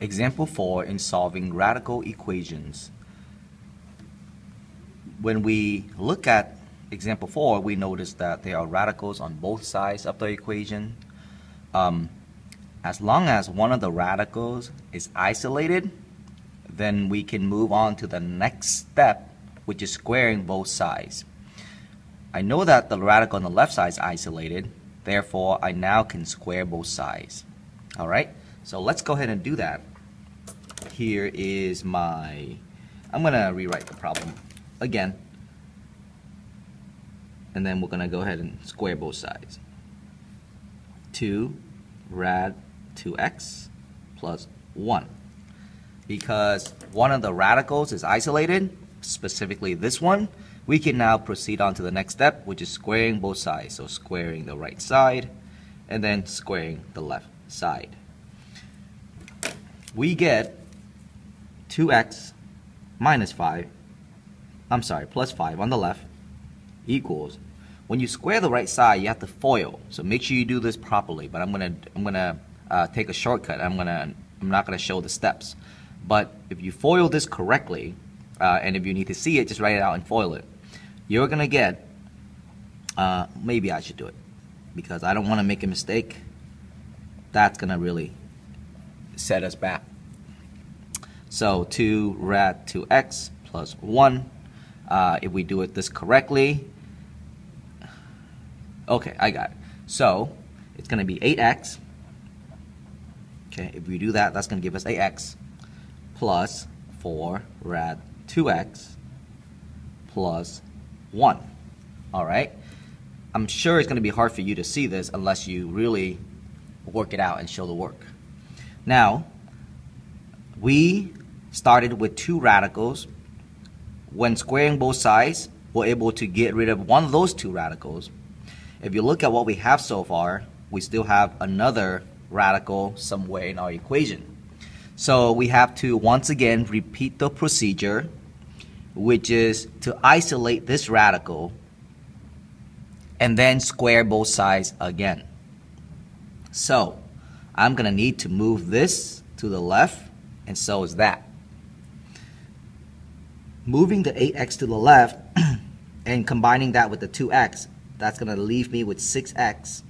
Example 4 in solving radical equations. When we look at example 4, we notice that there are radicals on both sides of the equation. As long as one of the radicals is isolated, then we can move on to the next step, which is squaring both sides. I know that the radical on the left side is isolated, therefore I now can square both sides. Alright, so let's go ahead and do that. Here is I'm going to rewrite the problem again, and then we're going to go ahead and square both sides. 2 rad 2x plus 1. Because one of the radicals is isolated, specifically this one, we can now proceed on to the next step, which is squaring both sides. So squaring the right side and then squaring the left side. We get 2x minus 5, plus 5 on the left equals, when you square the right side, you have to FOIL. So make sure you do this properly, but I'm gonna take a shortcut. I'm not gonna show the steps. But if you FOIL this correctly, and if you need to see it, just write it out and FOIL it. You're gonna get, maybe I should do it, because I don't wanna make a mistake. That's gonna really set us back. So 2 rad 2x plus 1. If we do it this correctly, okay, I got it. So it's going to be 8x. Okay, if we do that, that's going to give us 8x plus 4 rad 2x plus 1. All right. I'm sure it's going to be hard for you to see this unless you really work it out and show the work. Now, we started with 2 radicals. When squaring both sides, we're able to get rid of one of those 2 radicals. If you look at what we have so far, we still have another radical somewhere in our equation. So we have to once again repeat the procedure, which is to isolate this radical and then square both sides again. So I'm going to need to move this to the left, and so is that. Moving the 8x to the left and combining that with the 2x, that's going to leave me with 6x,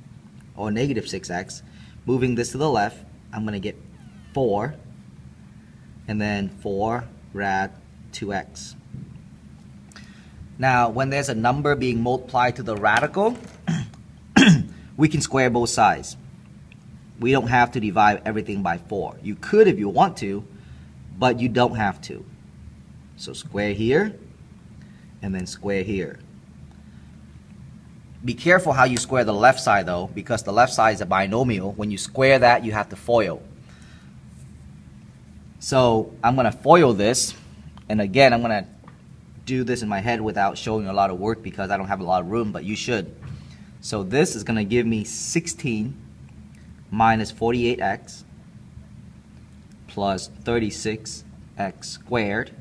or negative 6x. Moving this to the left, I'm going to get 4, and then 4 rad 2x. Now, when there's a number being multiplied to the radical, we can square both sides. We don't have to divide everything by 4. You could if you want to, but you don't have to. So square here, and then square here. Be careful how you square the left side though, because the left side is a binomial. When you square that, you have to FOIL. So I'm going to FOIL this, and again, I'm going to do this in my head without showing a lot of work because I don't have a lot of room, but you should. So this is going to give me 16 minus 48x plus 36x squared.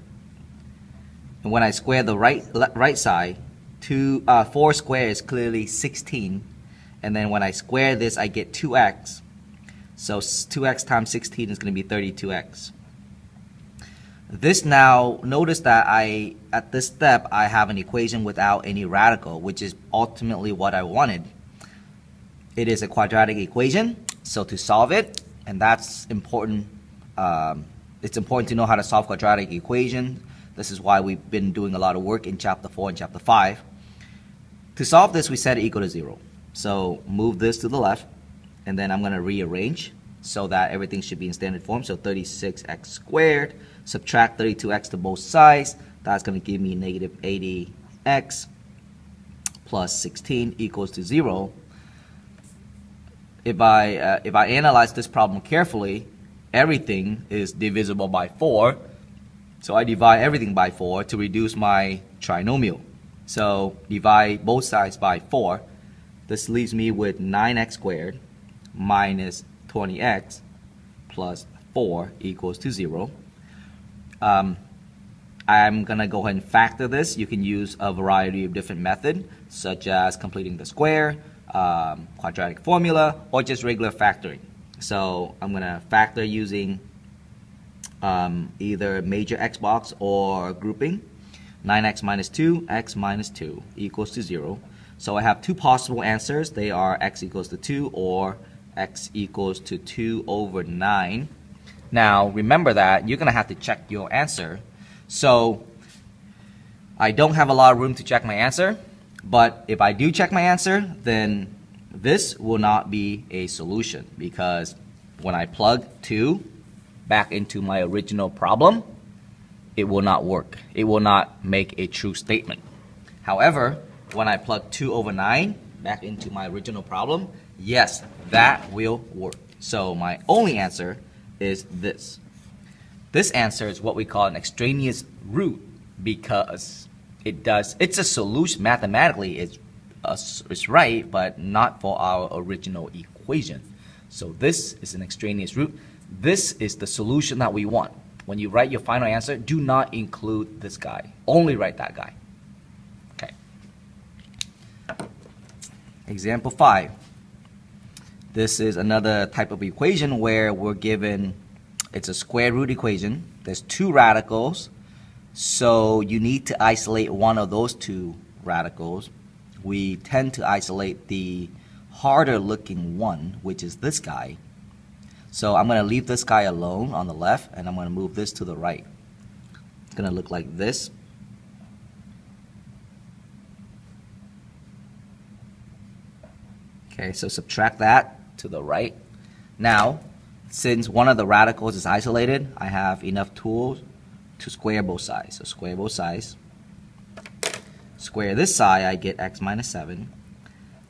And when I square the right side, 4 squared is clearly 16. And then when I square this, I get 2x. So 2x times 16 is going to be 32x. This now, notice that at this step, I have an equation without any radical, which is ultimately what I wanted. It is a quadratic equation, so to solve it, and that's important, it's important to know how to solve quadratic equations. This is why we've been doing a lot of work in chapter 4 and chapter 5. To solve this, we set it equal to 0. So move this to the left, and then I'm going to rearrange so that everything should be in standard form. So 36x squared, subtract 32x to both sides. That's going to give me negative 80x plus 16 equals to 0. If I analyze this problem carefully, everything is divisible by 4. So I divide everything by 4 to reduce my trinomial. So divide both sides by 4. This leaves me with 9x squared minus 20x plus 4 equals to 0. I'm going to go ahead and factor this. You can use a variety of different methods, such as completing the square, quadratic formula, or just regular factoring. So I'm going to factor using either major x box or grouping. 9x minus 2, x minus 2 equals to 0. So I have two possible answers. They are x equals to 2 or x equals to 2 over 9. Now remember that you're going to have to check your answer. So I don't have a lot of room to check my answer, but if I do check my answer, then this will not be a solution, because when I plug 2 back into my original problem, it will not work. It will not make a true statement. However, when I plug 2 over 9 back into my original problem, yes, that will work. So my only answer is this. This answer is what we call an extraneous root, because it's a solution. Mathematically, it's right, but not for our original equation. So this is an extraneous root. This is the solution that we want. When you write your final answer, do not include this guy. Only write that guy. Okay. Example 5. This is another type of equation where we're given, it's a square root equation. There's two radicals, so you need to isolate one of those two radicals. We tend to isolate the harder looking one, which is this guy. So I'm going to leave this guy alone on the left, and I'm going to move this to the right. It's going to look like this. Okay, so subtract that to the right. Now, since one of the radicals is isolated, I have enough tools to square both sides. So square both sides. Square this side, I get x minus 7.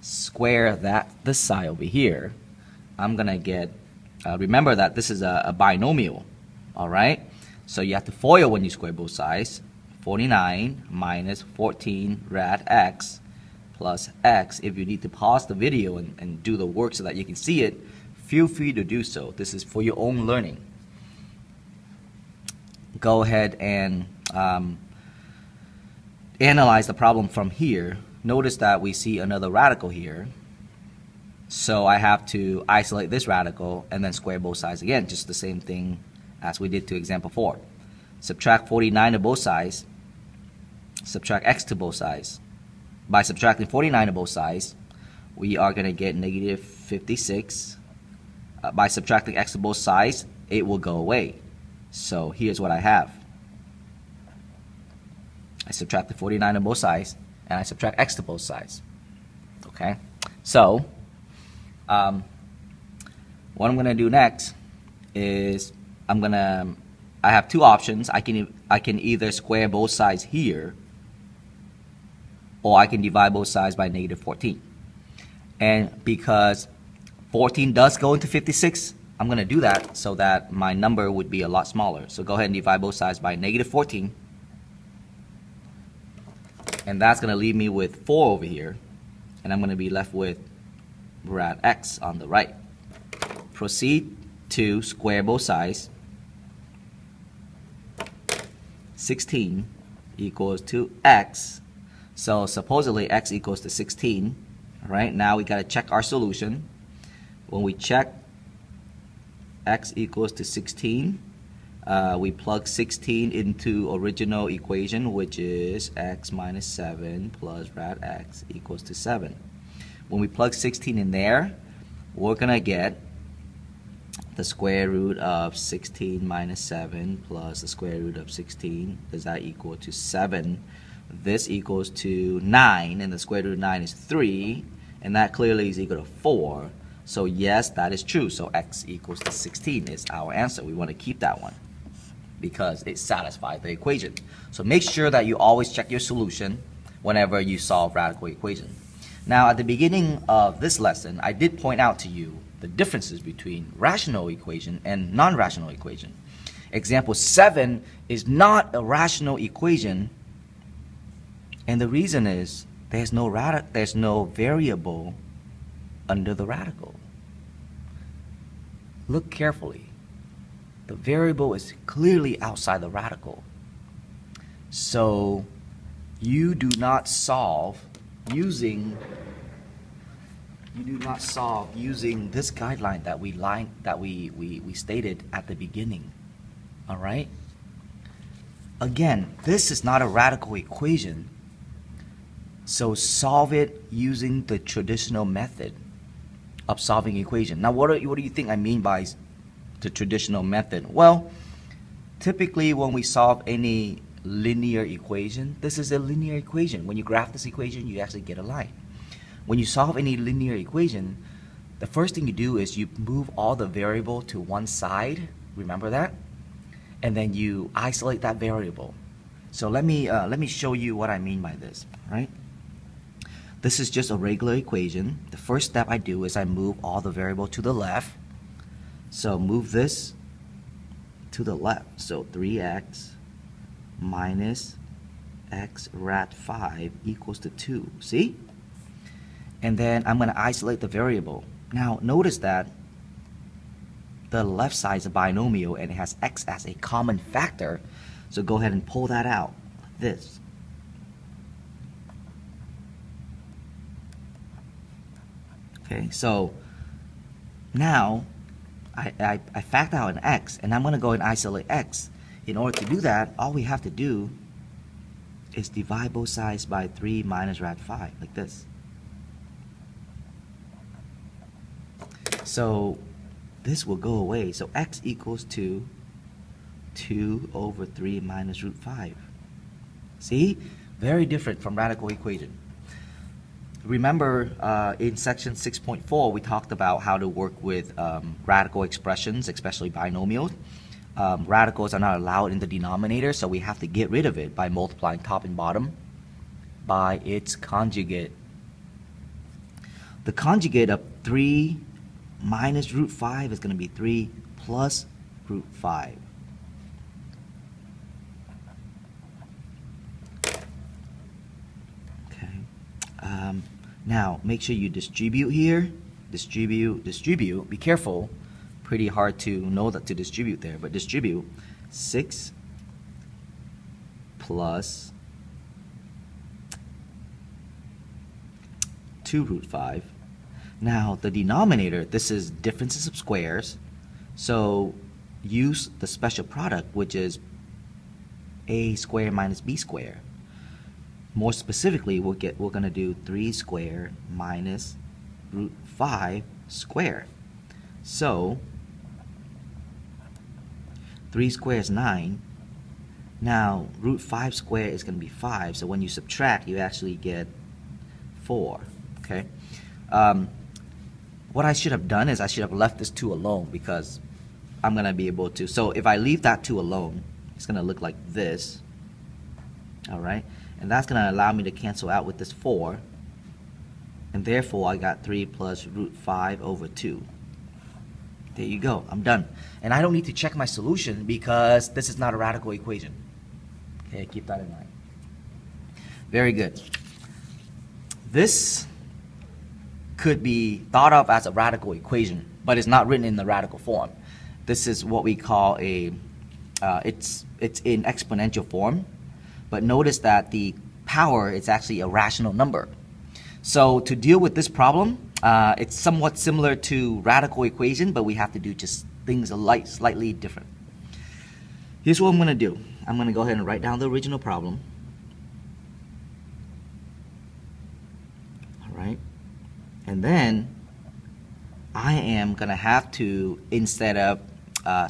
Square this side over here, I'm going to get, remember that this is a binomial, all right? So you have to FOIL when you square both sides. 49 minus 14 rad x plus x. If you need to pause the video and do the work so that you can see it, feel free to do so. This is for your own learning. Go ahead and analyze the problem from here. Notice that we see another radical here. So I have to isolate this radical and then square both sides again, just the same thing as we did to example 4. Subtract 49 to both sides. Subtract x to both sides. By subtracting 49 to both sides, we are going to get negative 56. By subtracting x to both sides, it will go away. So here's what I have. I subtract the 49 to both sides, and I subtract x to both sides. Okay? So, what I'm going to do next is I have two options. I can either square both sides here, or I can divide both sides by negative 14. And because 14 does go into 56, I'm going to do that so that my number would be a lot smaller. So go ahead and divide both sides by negative 14. And that's going to leave me with 4 over here. And I'm going to be left with rad x on the right. Proceed to square both sides. 16 equals to x. So supposedly x equals to 16. All right, now we got to check our solution. When we check x equals to 16, we plug 16 into original equation, which is x minus 7 plus rad x equals to 7. When we plug 16 in there, we're going to get the square root of 16 minus 7 plus the square root of 16. Does that equal to 7? This equals to 9, and the square root of 9 is 3, and that clearly is equal to 4. So yes, that is true. So x equals to 16 is our answer. We want to keep that one because it satisfies the equation. So make sure that you always check your solution whenever you solve radical equation. Now, at the beginning of this lesson, I did point out to you the differences between rational equation and non-rational equation. Example 7 is not a rational equation, and the reason is there's no variable under the radical. Look carefully. The variable is clearly outside the radical. So you do not solve using this guideline that we stated at the beginning. All right? Again, this is not a radical equation, so solve it using the traditional method of solving equation. Now, what do you think I mean by the traditional method? Well, typically when we solve any linear equation, this is a linear equation. When you graph this equation, you actually get a line. When you solve any linear equation, the first thing you do is you move all the variable to one side. Remember that? And then you isolate that variable. So let me show you what I mean by this. Right? This is just a regular equation. The first step I do is I move all the variable to the left. So move this to the left. So 3x minus x rad 5 equals to 2. See? And then I'm going to isolate the variable. Now notice that the left side is a binomial and it has x as a common factor. So go ahead and pull that out like this. Okay, so now I factor out an x, and I'm going to go and isolate x. In order to do that, all we have to do is divide both sides by 3 minus rad 5, like this. So this will go away. So x equals to 2 over 3 minus root 5. See? Very different from radical equation. Remember in section 6.4 we talked about how to work with radical expressions, especially binomials. Radicals are not allowed in the denominator, so we have to get rid of it by multiplying top and bottom by its conjugate. The conjugate of 3 minus root 5 is going to be 3 plus root 5. Okay. Now make sure you distribute here. Distribute. Be careful. Pretty hard to know that to distribute there, but distribute 6 plus 2 root 5. Now the denominator, this is differences of squares, so use the special product, which is a squared minus b squared. More specifically, we're going to do 3 squared minus root 5 squared. So 3 squared is 9. Now root 5 squared is going to be 5, so when you subtract you actually get 4. Okay. What I should have done is I should have left this 2 alone, because I'm going to be able to. So if I leave that 2 alone, it's going to look like this. Alright, and that's going to allow me to cancel out with this 4, and therefore I got 3 plus root 5 over 2. There you go, I'm done. And I don't need to check my solution because this is not a radical equation. Okay, keep that in mind. Very good. This could be thought of as a radical equation, but it's not written in the radical form. This is what we call a, it's in exponential form, but notice that the power is actually a rational number. So to deal with this problem, it's somewhat similar to radical equation, but we have to do just things slightly different. Here's what I'm going to do. I'm going to go ahead and write down the original problem. All right. And then I am going to have to, instead of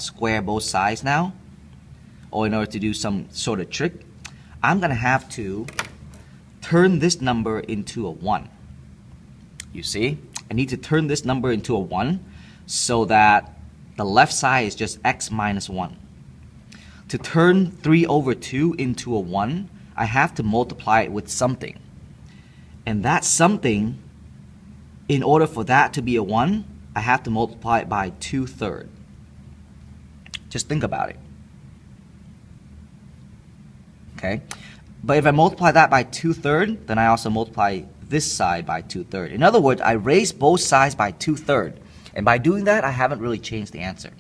square both sides now, or in order to do some sort of trick, I'm going to have to turn this number into a 1. You see? I need to turn this number into a 1 so that the left side is just x minus 1. To turn 3 over 2 into a 1, I have to multiply it with something. And that something, in order for that to be a 1, I have to multiply it by 2/3. Just think about it. Okay? But if I multiply that by 2/3, then I also multiply this side by 2/3. In other words, I raised both sides by 2/3. And by doing that, I haven't really changed the answer.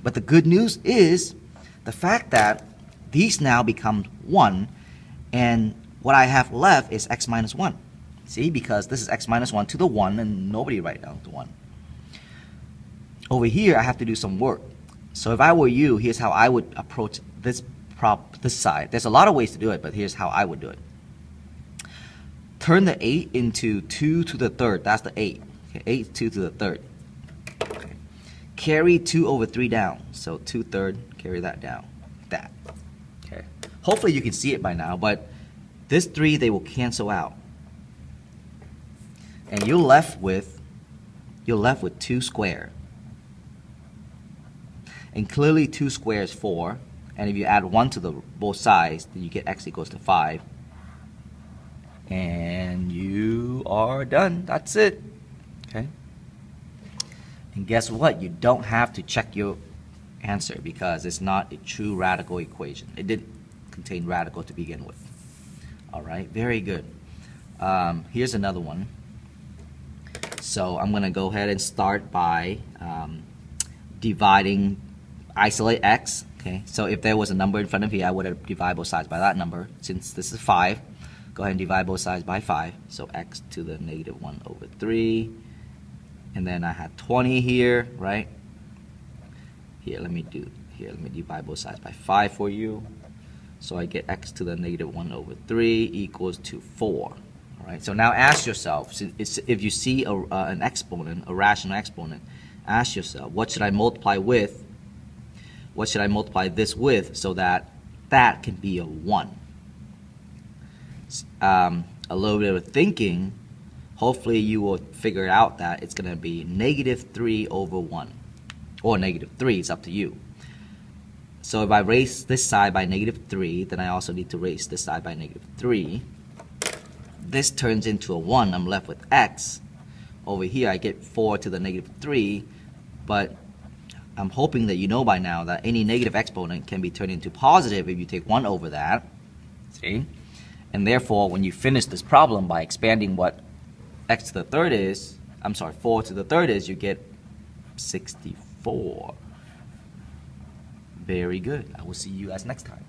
But the good news is the fact that these now become 1, and what I have left is x minus 1. See, because this is x minus 1 to the 1, and nobody write down to 1. Over here, I have to do some work. So if I were you, here's how I would approach this side. There's a lot of ways to do it, but here's how I would do it. Turn the 8 into 2 to the third. That's the 8. Okay, 8 2 to the third. Okay. Carry 2 over 3 down. So 2/3, carry that down. That. Okay. Hopefully you can see it by now, but this 3, they will cancel out. And you're left with 2 squared. And clearly 2 squared is 4. And if you add 1 to both sides, then you get x equals to 5. And you are done. That's it. Okay. And guess what? You don't have to check your answer because it's not a true radical equation. It didn't contain radical to begin with. All right. Very good. Here's another one. So I'm going to go ahead and start by dividing, isolate x. Okay, so if there was a number in front of here, I would have divided both sides by that number. Since this is 5, go ahead and divide both sides by 5. So x to the negative 1 over 3. And then I had 20 here, right? Here, let me divide both sides by 5 for you. So I get x to the negative 1 over 3 equals to 4. All right, so now ask yourself, if you see an exponent, a rational exponent, ask yourself, what should I multiply with? What should I multiply this with so that that can be a 1? A little bit of thinking, hopefully you will figure out that it's going to be negative 3 over 1. Or negative 3, it's up to you. So if I raise this side by negative 3, then I also need to raise this side by negative 3. This turns into a 1. I'm left with x. Over here I get 4 to the negative 3, but I'm hoping that you know by now that any negative exponent can be turned into positive if you take 1 over that. See? And therefore, when you finish this problem by expanding what x to the third is, 4 to the third is, you get 64. Very good. I will see you guys next time.